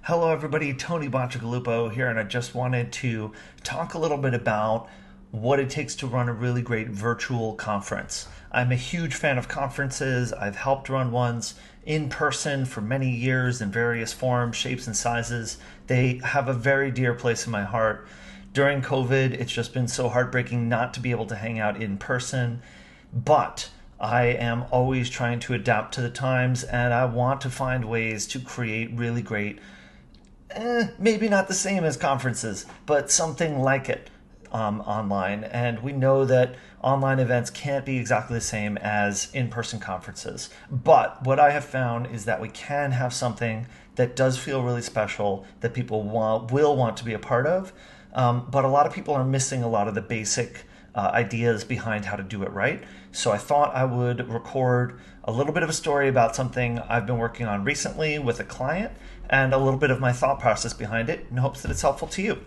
Hello, everybody. Tony Bacigalupo here, and I just wanted to talk a little bit about what it takes to run a really great virtual conference. I'm a huge fan of conferences. I've helped run ones in person for many years in various forms, shapes, and sizes. They have a very dear place in my heart. During COVID, it's just been so heartbreaking not to be able to hang out in person, but I am always trying to adapt to the times and I want to find ways to create really great, maybe not the same as conferences, but something like it online. And we know that online events can't be exactly the same as in person conferences. But what I have found is that we can have something that does feel really special that people will want to be a part of. But a lot of people are missing a lot of the basic ideas behind how to do it right. So I thought I would record a little bit of a story about something I've been working on recently with a client and a little bit of my thought process behind it in hopes that it's helpful to you.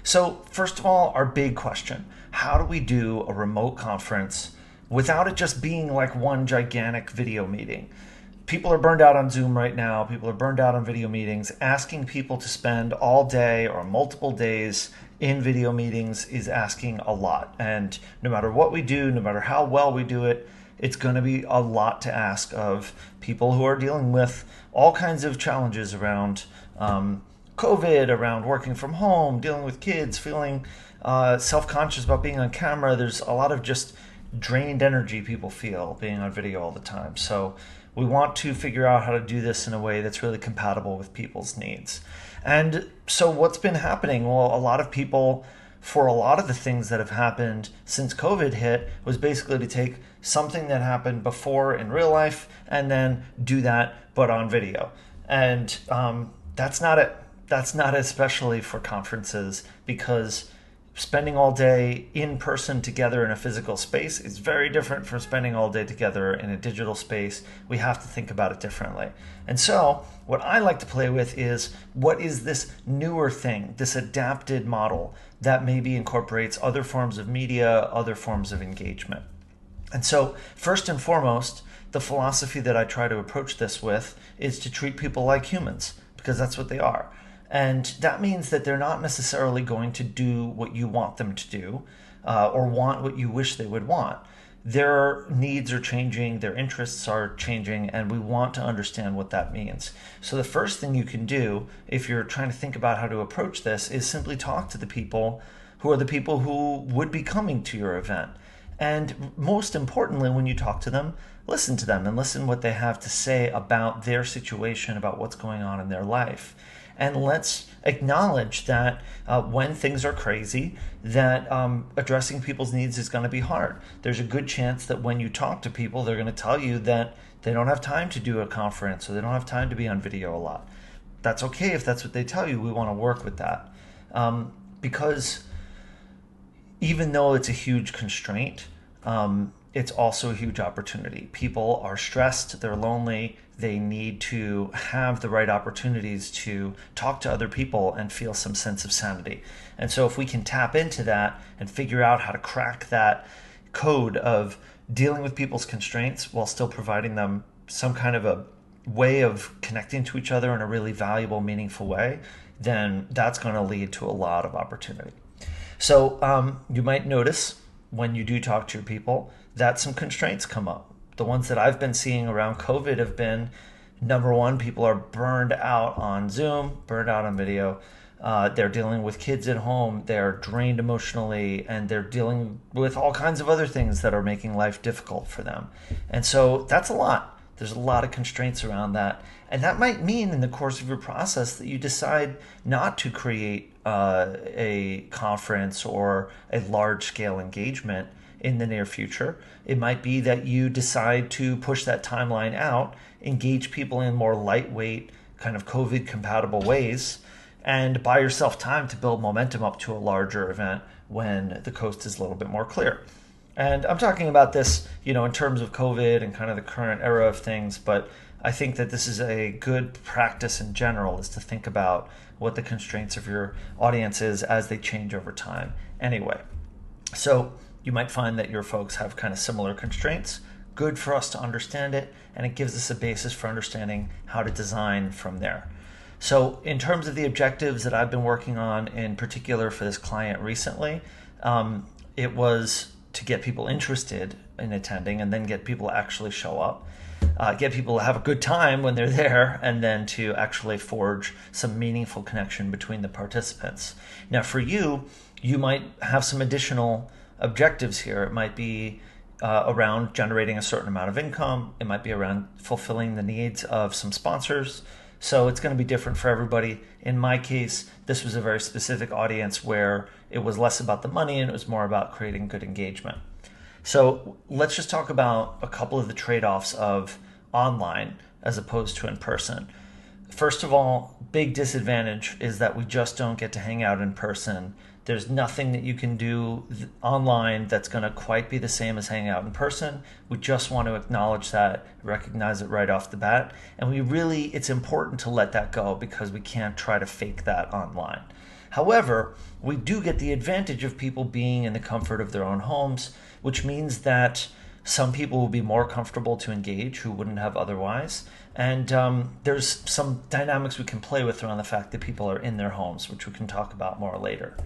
So first of all, our big question: how do we do a remote conference without it just being like one gigantic video meeting? People are burned out on Zoom right now. People are burned out on video meetings. Asking people to spend all day or multiple days in video meetings is asking a lot. And no matter what we do, no matter how well we do it, it's going to be a lot to ask of people who are dealing with all kinds of challenges around COVID, around working from home, dealing with kids, feeling self-conscious about being on camera. There's a lot of just drained energy people feel being on video all the time. So we want to figure out how to do this in a way that's really compatible with people's needs. And so what's been happening? Well, a lot of people, for a lot of the things that have happened since COVID hit, was basically to take something that happened before in real life and then do that, but on video. And that's not it. That's not especially for conferences, because spending all day in person together in a physical space is very different from spending all day together in a digital space. We have to think about it differently. And so what I like to play with is, what is this newer thing, this adapted model that maybe incorporates other forms of media, other forms of engagement? And so first and foremost, the philosophy that I try to approach this with is to treat people like humans, because that's what they are. And that means that they're not necessarily going to do what you want them to do, or want what you wish they would want. Their needs are changing, their interests are changing, and we want to understand what that means. So the first thing you can do if you're trying to think about how to approach this is simply talk to the people who are the people who would be coming to your event. And most importantly, when you talk to them, listen to them and listen what they have to say about their situation, about what's going on in their life. And let's acknowledge that when things are crazy, that addressing people's needs is going to be hard. There's a good chance that when you talk to people, they're going to tell you that they don't have time to do a conference or they don't have time to be on video a lot. That's okay if that's what they tell you. We want to work with that. Because even though it's a huge constraint, it's also a huge opportunity. People are stressed, they're lonely, they need to have the right opportunities to talk to other people and feel some sense of sanity. And so if we can tap into that and figure out how to crack that code of dealing with people's constraints while still providing them some kind of a way of connecting to each other in a really valuable, meaningful way, then that's going to lead to a lot of opportunity. So you might notice when you do talk to your people that some constraints come up. The ones that I've been seeing around COVID have been, number one, people are burned out on Zoom, burned out on video. They're dealing with kids at home. They're drained emotionally, and they're dealing with all kinds of other things that are making life difficult for them. And so that's a lot. There's a lot of constraints around that. And that might mean in the course of your process that you decide not to create a conference or a large-scale engagement in the near future. It might be that you decide to push that timeline out, engage people in more lightweight, kind of COVID-compatible ways, and buy yourself time to build momentum up to a larger event when the coast is a little bit more clear. And I'm talking about this, in terms of COVID and kind of the current era of things, but I think that this is a good practice in general, is to think about what the constraints of your audience is as they change over time anyway. So you might find that your folks have kind of similar constraints. Good for us to understand it, and it gives us a basis for understanding how to design from there. So, in terms of the objectives that I've been working on in particular for this client recently, it was to get people interested in attending and then get people to actually show up, get people to have a good time when they're there, and then to actually forge some meaningful connection between the participants. Now, for you, you might have some additional objectives here. It might be around generating a certain amount of income. It might be around fulfilling the needs of some sponsors. So it's going to be different for everybody. In my case, this was a very specific audience where it was less about the money and it was more about creating good engagement. So let's just talk about a couple of the trade-offs of online as opposed to in person. First of all, big disadvantage is that we just don't get to hang out in person. There's nothing that you can do online that's going to quite be the same as hanging out in person. We just want to acknowledge that, recognize it right off the bat. And it's important to let that go because we can't try to fake that online. However, we do get the advantage of people being in the comfort of their own homes, which means that some people will be more comfortable to engage who wouldn't have otherwise. And there's some dynamics we can play with around the fact that people are in their homes, which we can talk about more later.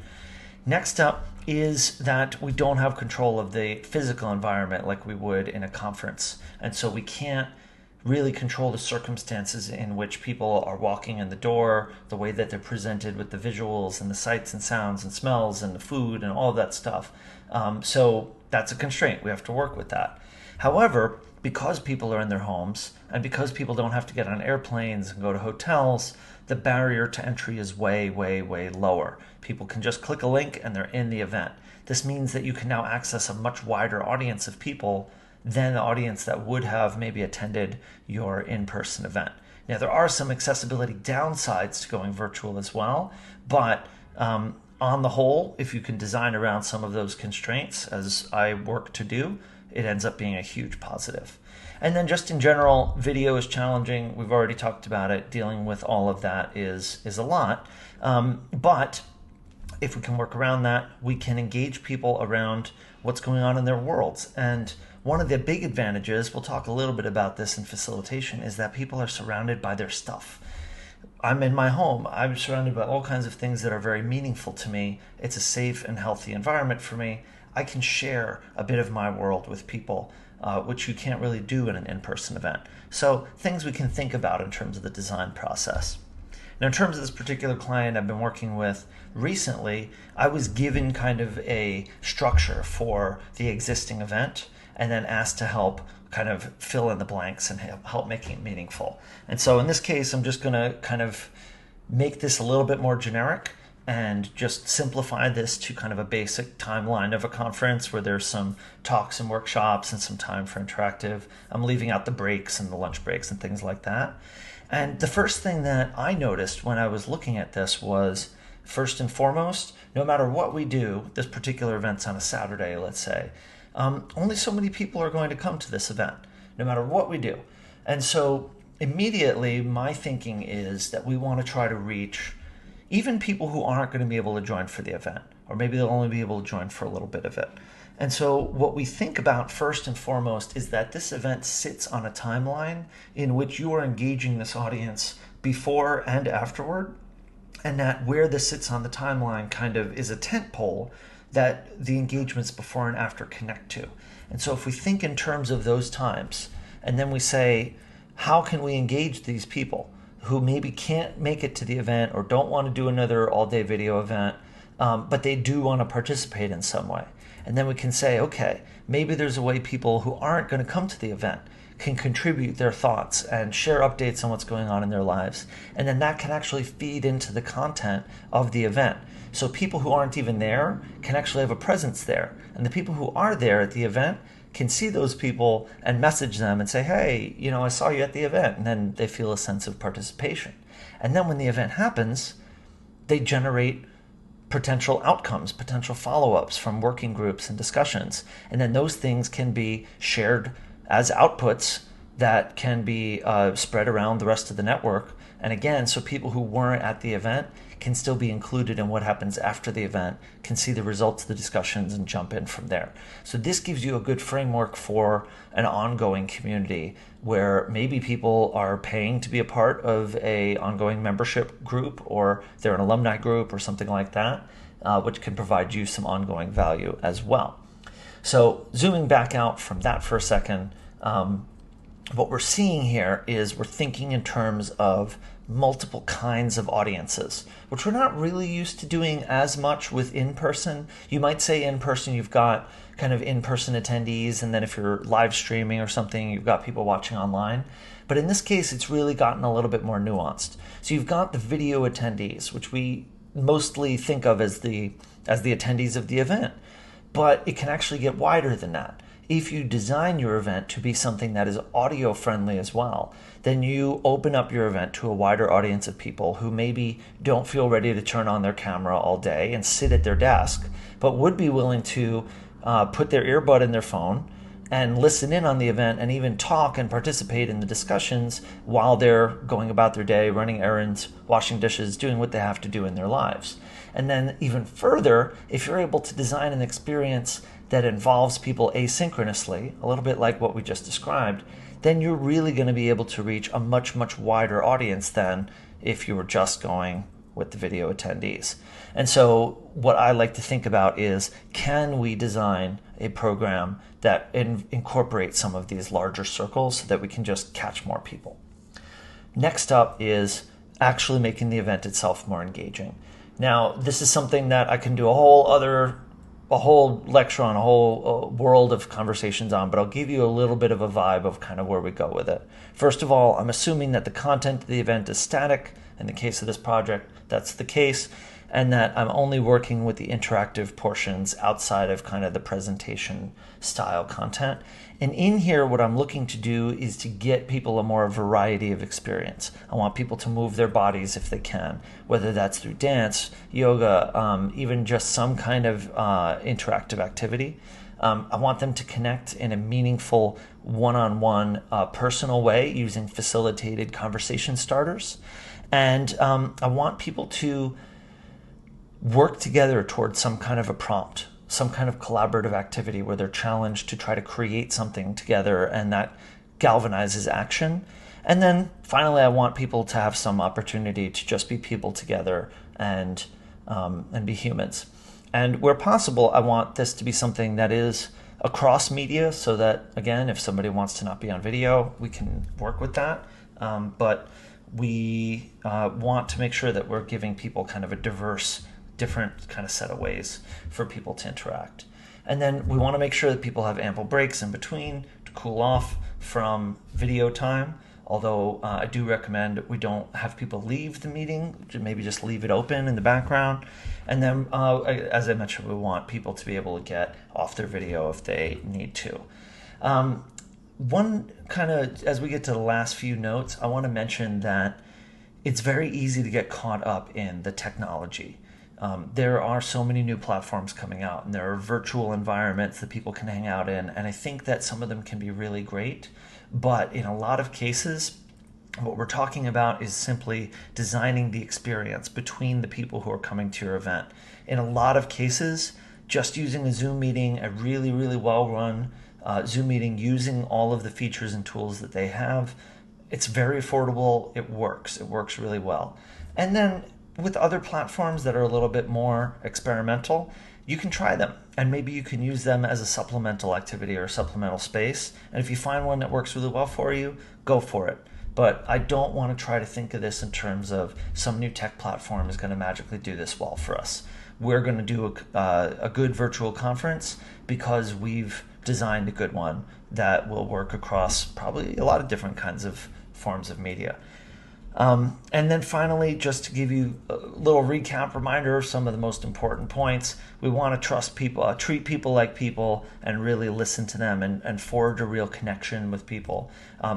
Next up is that we don't have control of the physical environment like we would in a conference. And so we can't really control the circumstances in which people are walking in the door, the way that they're presented with the visuals and the sights and sounds and smells and the food and all of that stuff. So that's a constraint. We have to work with that. However, because people are in their homes and because people don't have to get on airplanes and go to hotels, the barrier to entry is way, way, way lower. People can just click a link and they're in the event. This means that you can now access a much wider audience of people than the audience that would have maybe attended your in-person event. Now, there are some accessibility downsides to going virtual as well, but on the whole, if you can design around some of those constraints, as I work to do, it ends up being a huge positive. And then just in general, video is challenging. We've already talked about it. Dealing with all of that is a lot. But if we can work around that, we can engage people around what's going on in their worlds. And one of the big advantages, we'll talk a little bit about this in facilitation, is that people are surrounded by their stuff. I'm in my home. I'm surrounded by all kinds of things that are very meaningful to me. It's a safe and healthy environment for me. I can share a bit of my world with people, which you can't really do in an in-person event. So things we can think about in terms of the design process. Now, in terms of this particular client I've been working with recently, I was given kind of a structure for the existing event and then asked to help kind of fill in the blanks and help making it meaningful. And so in this case, I'm just going to kind of make this a little bit more generic and just simplify this to kind of a basic timeline of a conference where there's some talks and workshops and some time for interactive. I'm leaving out the breaks and the lunch breaks and things like that. And the first thing that I noticed when I was looking at this was, first and foremost, no matter what we do, this particular event's on a Saturday, let's say, only so many people are going to come to this event, no matter what we do. And so immediately my thinking is that we want to try to reach even people who aren't going to be able to join for the event, or maybe they'll only be able to join for a little bit of it. And so what we think about first and foremost is that this event sits on a timeline in which you are engaging this audience before and afterward, and that where this sits on the timeline kind of is a tent pole that the engagements before and after connect to. And so if we think in terms of those times, and then we say, how can we engage these people who maybe can't make it to the event or don't want to do another all-day video event, but they do want to participate in some way? And then we can say, okay, maybe there's a way people who aren't going to come to the event can contribute their thoughts and share updates on what's going on in their lives. And then that can actually feed into the content of the event. So people who aren't even there can actually have a presence there. And the people who are there at the event can see those people and message them and say, hey, I saw you at the event. And then they feel a sense of participation. And then when the event happens, they generate potential outcomes, potential follow-ups from working groups and discussions. And then those things can be shared as outputs that can be spread around the rest of the network And again, so people who weren't at the event can still be included in what happens after the event, can see the results of the discussions and jump in from there. So this gives you a good framework for an ongoing community where maybe people are paying to be a part of a ongoing membership group, or they're an alumni group or something like that, which can provide you some ongoing value as well. So zooming back out from that for a second, what we're seeing here is we're thinking in terms of multiple kinds of audiences, which we're not really used to doing as much with in-person. You might say in-person, you've got kind of in-person attendees, and then if you're live streaming or something, you've got people watching online. But in this case, it's really gotten a little bit more nuanced. So you've got the video attendees, which we mostly think of as the attendees of the event, but it can actually get wider than that. If you design your event to be something that is audio friendly as well, then you open up your event to a wider audience of people who maybe don't feel ready to turn on their camera all day and sit at their desk, but would be willing to put their earbud in their phone and listen in on the event and even talk and participate in the discussions while they're going about their day, running errands, washing dishes, doing what they have to do in their lives. And then even further, if you're able to design an experience that involves people asynchronously, a little bit like what we just described, then you're really going to be able to reach a much, much wider audience than if you were just going with the video attendees. And so what I like to think about is, can we design a program that incorporates some of these larger circles so that we can just catch more people? Next up is actually making the event itself more engaging. Now, this is something that I can do a whole lecture on, a whole world of conversations on, but I'll give you a little bit of a vibe of kind of where we go with it. First of all, I'm assuming that the content of the event is static. In the case of this project, that's the case, and that I'm only working with the interactive portions outside of kind of the presentation style content. And in here, what I'm looking to do is to get people a more variety of experience. I want people to move their bodies if they can, whether that's through dance, yoga, even just some kind of interactive activity. I want them to connect in a meaningful one-on-one personal way using facilitated conversation starters. And I want people to work together towards some kind of a prompt, some kind of collaborative activity where they're challenged to try to create something together, and that galvanizes action. And then finally, I want people to have some opportunity to just be people together and be humans. And where possible, I want this to be something that is across media, so that, again, if somebody wants to not be on video, we can work with that. But we want to make sure that we're giving people kind of a different kind of set of ways for people to interact. And then we want to make sure that people have ample breaks in between to cool off from video time. Although I do recommend we don't have people leave the meeting, maybe just leave it open in the background. And then, as I mentioned, we want people to be able to get off their video if they need to. One kind of, as we get to the last few notes, I want to mention that it's very easy to get caught up in the technology. There are so many new platforms coming out, and there are virtual environments that people can hang out in, and I think that some of them can be really great. But in a lot of cases, what we're talking about is simply designing the experience between the people who are coming to your event. In a lot of cases, just using a Zoom meeting, a really, really well-run Zoom meeting, using all of the features and tools that they have, it's very affordable. It works really well. And then with other platforms that are a little bit more experimental, you can try them, and maybe you can use them as a supplemental activity or a supplemental space. And if you find one that works really well for you, go for it. But I don't want to try to think of this in terms of some new tech platform is going to magically do this well for us. We're going to do a good virtual conference because we've designed a good one that will work across probably a lot of different kinds of forms of media. And then finally, just to give you a little recap reminder of some of the most important points, we want to trust people, treat people like people, and really listen to them and forge a real connection with people.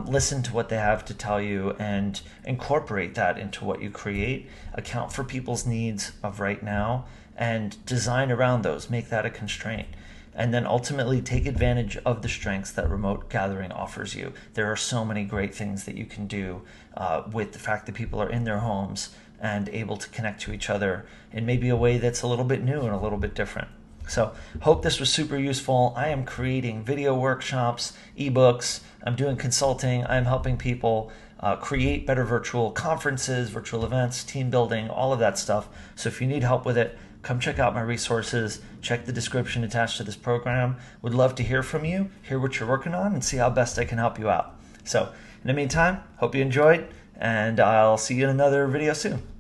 Listen to what they have to tell you and incorporate that into what you create. Account for people's needs of right now and design around those. Make that a constraint. and then ultimately take advantage of the strengths that remote gathering offers you. There are so many great things that you can do with the fact that people are in their homes and able to connect to each other in maybe a way that's a little bit new and a little bit different. So hope this was super useful. I am creating video workshops, ebooks, I'm doing consulting, I'm helping people create better virtual conferences, virtual events, team building, all of that stuff. So if you need help with it, come check out my resources, check the description attached to this program. Would love to hear from you, hear what you're working on, and see how best I can help you out. So in the meantime, hope you enjoyed, and I'll see you in another video soon.